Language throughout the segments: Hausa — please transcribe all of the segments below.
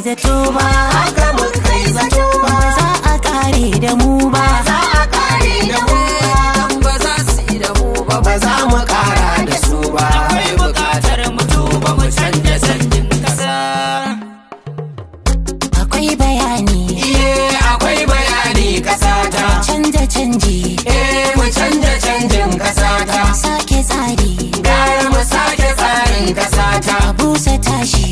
zato ba, haka muka yi zato ba, ba za a kare da mu ba, za a kare da mu ba, ba za su yi da mu ba, ba za mu kara da su ba. akwai bukatar mu duba mu canja canjin kasa. akwai bayani, Akwai bayani kasata, canja canji, mu canja canjin kasata, sake tsari, gara mu sake tsarin kasata, a busa tashi,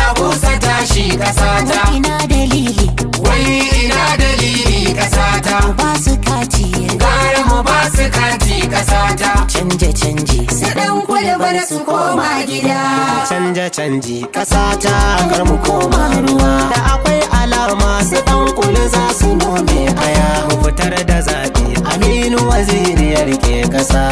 a busa tashi kasata, ina dalili, wai ina dalili kasata, ba su kati, gara mu ba su kati kasata, canja canji, su dan kulbar su koma gida. Canja canji kasata, kar mu koma ruwa, da akwai alama su dan kula za su nome aya. Mu fitar da zaɓe Aminu Waziri ya rike kasa,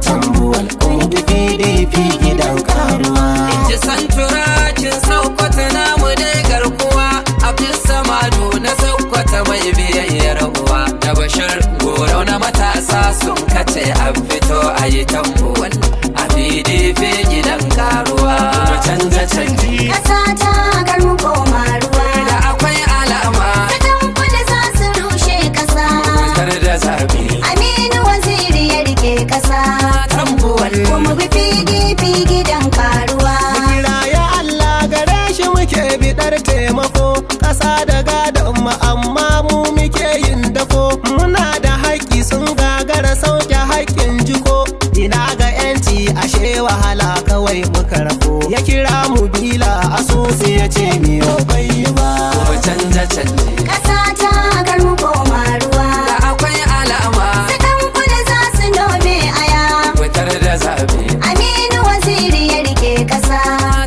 tambuwal kun PDP gidan karuwa. Ji santuracin Sokoto namu dai garkuwa, Abdul Samadu na Sokoto mai biyayyar uwa, da Bashir Gorau na matasa sun kace an fito a yi tambuwal a PDP gidan karuwa. Mu canja canji Kasata kar mu koma ruwa, Da akwai alama kadan kudu za su rushe kasa. fitar da zaɓe. Aminu Waziri ya rike kasa, tambuwal kuma bi PDP gidan karuwa. Kira ya Allah gare shi muke bidar taimako, ƙasa da gadon mu amma mu muke yin dafo. Muna da haƙƙi sun gagara sauke haƙƙin jiko, ina ga 'yanci ashe wahala kawai muka rafo. Ya kira mu bila asusu ya ce miyo bai yi ba. Mu canja canji Kasata kar mu koma ruwa, da akwai alama kadan kudu za su nome aya. fitar da zaɓe. Aminu Waziri ya rike kasa,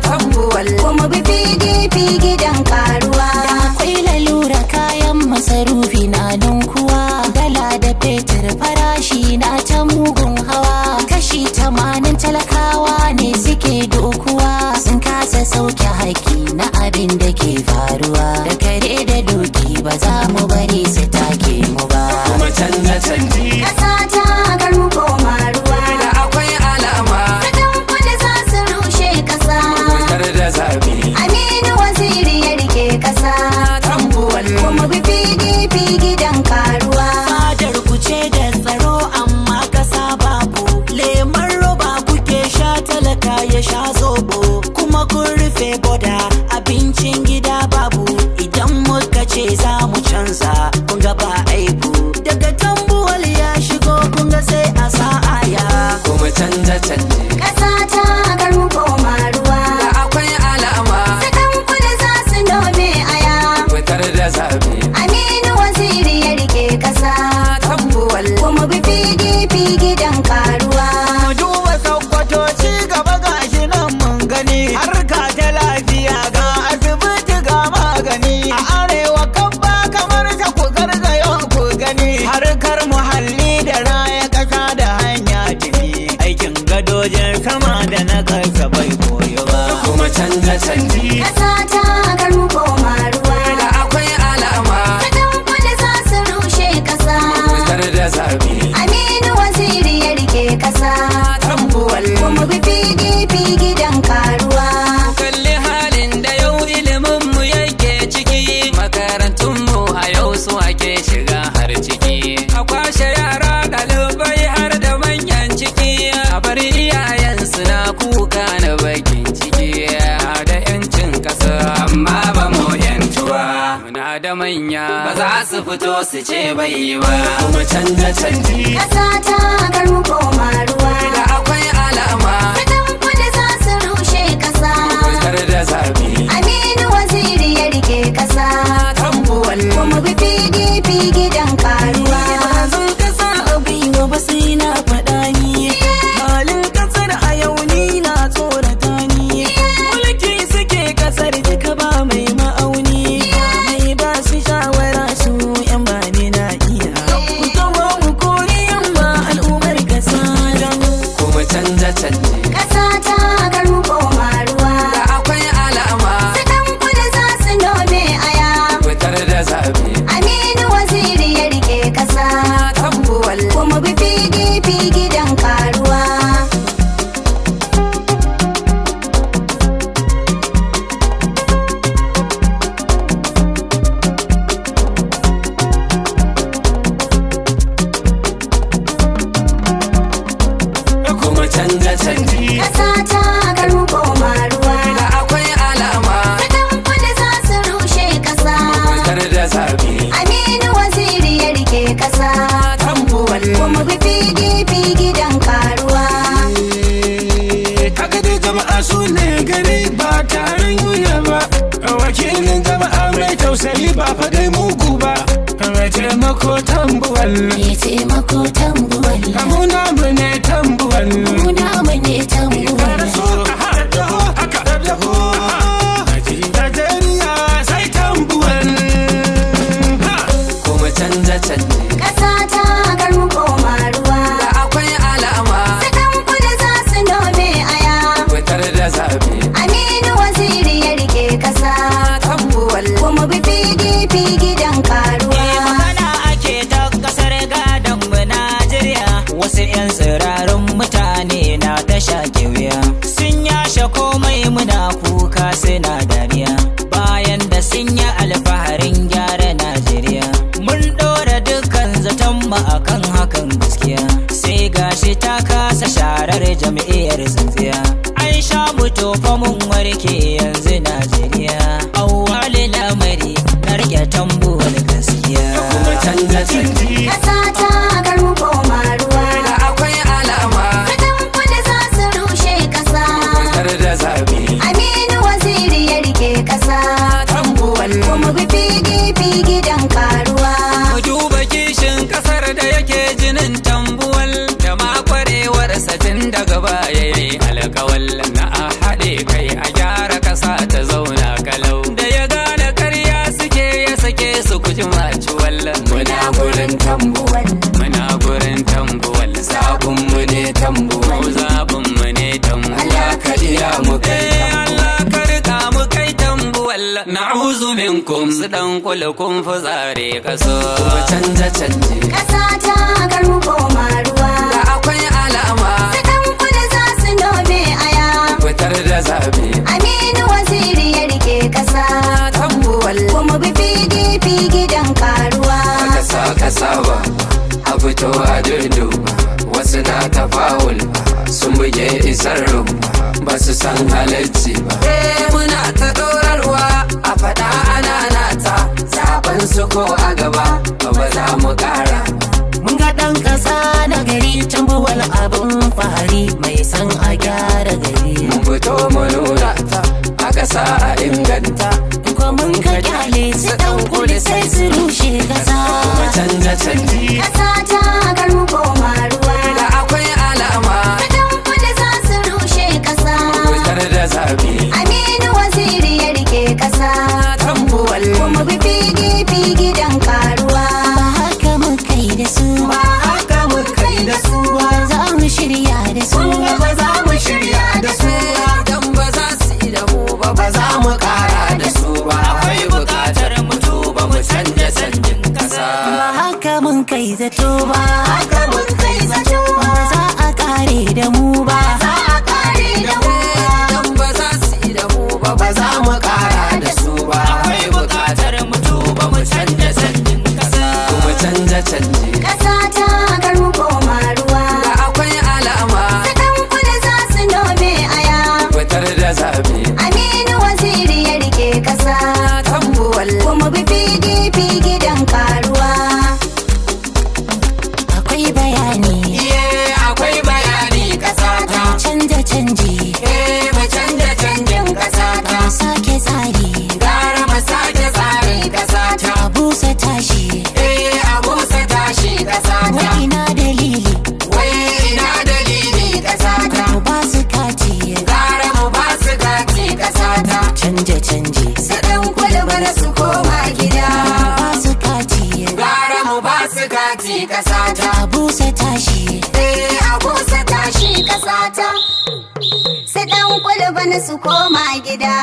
tambuwal kuma bi PDP gidan karuwa. akwai lalura kayan masarufi na ninkuwa, dala da fetur farashi na ta mugun hawa, kashi 80 talakawa ne suke dokuwa, sun kasa sauke haƙƙi na abin da ke faruwa, da kare da doki ba za mu bari su take mu ba. Mu canja canji Kasata kar mu koma ruwa, da akwai alama kadan kudu za su rushe kasa. fitar da zaɓe. Aminu Waziri ya rike kasa, tambuwal kuma bi PDP gidan karuwa. Fadar ku ce da tsaro amma kasa babu, lemon roba kuke sha talaka ya sha zobo, kuma kun rufe boda abincin gida babu, idan muka ce za mu canza kun ga ba aibu, daga tambuwal ya shigo kun ga sai a sa'aya. Kuma canja canji Kasata kar mu koma ruwa, da akwai alama kadan kudu za su nome aya. fitar da zaɓe. Aminu Waziri ya rike kasa, tambuwal kuma bi PDP gidan karuwa. Mu duba Sokoto ci gaba gashi nan mun gani, harka ta lafiya ga asibiti ga magani, a arewa kabba kamar ta ku gargayo ku gani, harkar muhalli da raya ƙasa da hanya tafi, aikin gadojin sama da na ƙasa bai koyo ba. Kuma canja canji Kasata kar mu koma ruwa, da akwai alama kadan kudu za su rushe kasa. fitar da zaɓe. Aminu Waziri ya rike kasa, tambuwal kuma bi PDP gidan karuwa. kalli halin da yau ilimin mu yake ciki, makarantun mu a yau su ake shiga har ciki, a kwashe yara ɗalibai har da manyan ciki, a bar iyayen suna kuka na bakin ciki, da 'yancin ƙasa amma ba mu 'yantuwa, muna da manya ba za su fito su ce bai yi ba. Kuma canja canji Kasata kar mu koma ruwa, Da akwai alama kadan kudu za su rushe kasa. fitar da zaɓe. Aminu Waziri ya rike kasa, tambuwal kuma bi PDP gidan karuwa. Zan kasa a gwiwa ba sai na faɗa ni, halin ƙasar a yau ni na tsorata ni, mulki suke ƙasar duka ba mai ma'auni, mai ba su shawara su 'yan ba ni na iya, ku taho mu kori yamma al'ummar ƙasa don Kuma canja canji Kasata kar mu koma ruwa, da akwai alama kadan kudu za su nome aya. fa dai mugu ba. Mai taimako tambuwal, mai taimako tambuwal, muna mu ne tambuwal, muna mu ne tambuwal. Najeriya sai tambuwal. Kuma canja canje Ƙasa ta kar mu koma ruwa. da akwai alama Sakan kudu za su nome aya. fitar da zabe Aminu Waziri ya rike ƙasa. tambuwal. Kuma bi PDP gidan karuwa. Magana ake ta kasar gadon mu Najeriya. Wasu 'yan tsirarin mutane na ta shaƙe wuya. Sun yashe komai muna kuka suna dariya. Bayan da sun yi alfaharin gyara Najeriya. Mun ɗora dukkan zaton mu akan hakan gaskiya. Sai gashi ta kasa sharar jam'iyyar tsintsiya. An sha mu tofa mun warke yanzu Najeriya. Awwali lamari na rike tambuwar gaskiya. Kuma canja canje Ƙasa ta kar mu koma ruwa. da akwai alama Sakan kudu za su rushe ƙasa. fitar da zabe Aminu Waziri ya rike ƙasa. tambuwal. Kuma bi PDP gidan karuwa. Mu duba kishin kasar da yake jinin tambuwal da ma kwarewarsa tun daga baya yayi alkawal na a haɗe kai a gyara ƙasa ta zauna kalau. Da ya gane karya suke ya sake su kuji maciwal. Muna gurin tambuwal, muna gurin tambuwal, zaɓin mu ne tambuwal, zaɓin mu ne tambuwal. Allah ka iya mu kai tambuwal. Allah ka rika mu kai tambuwal. Na'uzu minkum su dan kula kun fi tsare kaso. Kuma canja canje Ƙasa ta kar mu koma ruwa. da akwai alama Sakan kudu za su nome aya. fitar da zabe Aminu Waziri ya rike ƙasa. tambuwal. Kuma bi PDP gidan karuwa. Kasa ba a fito a dudu wasu na tafawul sun buge isar rubu ba su san halarci ba. Muna ta ɗorarwa a faɗa ana nata zaben su ko a gaba ba za mu ƙara. Mun ga ɗan ƙasa na gari tambuwal abin fahari mai san a gyara gari. Mun fito mu nuna ta a ƙasa a inganta Ko mun ka kyale su ɗan kuli sai su rushe ƙasa. kuma canja canji Ƙasa ta kar mu koma ruwa. da akwai alama Sakan kudu za su rushe ƙasa. fitar da zabe Aminu Waziri ya rike ƙasa. tambuwal. Kuma bi PDP gidan karuwa. Ba haka muka yi da su ba, Haka muka yi da su ba, za mu shirya da su. ba za mu shirya da su ba. Dan ba za su yi da mu ba Ba za mu ƙara da su ba. Akwai buƙatar mu tuba mu canja canjin ƙasa. Ba haka mun kai zato ba, Haka mun kai zato. ba za a kare da mu ba. Za a kare da mu. Dan ba za su yi da mu ba ba za mu ƙara da su ba. Akwai buƙatar mu tuba mu canja canjin ƙasa. Kuma canja canje Ƙasa ta kar mu koma ruwa. da akwai alama Sakan kudu za su nome aya. fitar da zabe Aminu Waziri ya rike ƙasa. tambuwal. Kuma bi PDP gidan karuwa. Akwai bayani, Akwai bayani ƙasa ta. canja canji, Mu canja canjin ƙasa ta. sake tsari, Gara mu sake tsarin ƙasa ta. a busa tashi. A busa tashi ƙasa ta. Wa ina dalili, Wai ina dalili ƙasa ta. mu ba su kati, Gara mu ba su kati ƙasa ta. canja canji. Su ɗan kwalbar su koma gida. Ba su kati, Gara mu ba su kati ƙasa ta. a busa tashi. A busa tashi ƙasa ta. Su ɗan kwalbar su koma gida.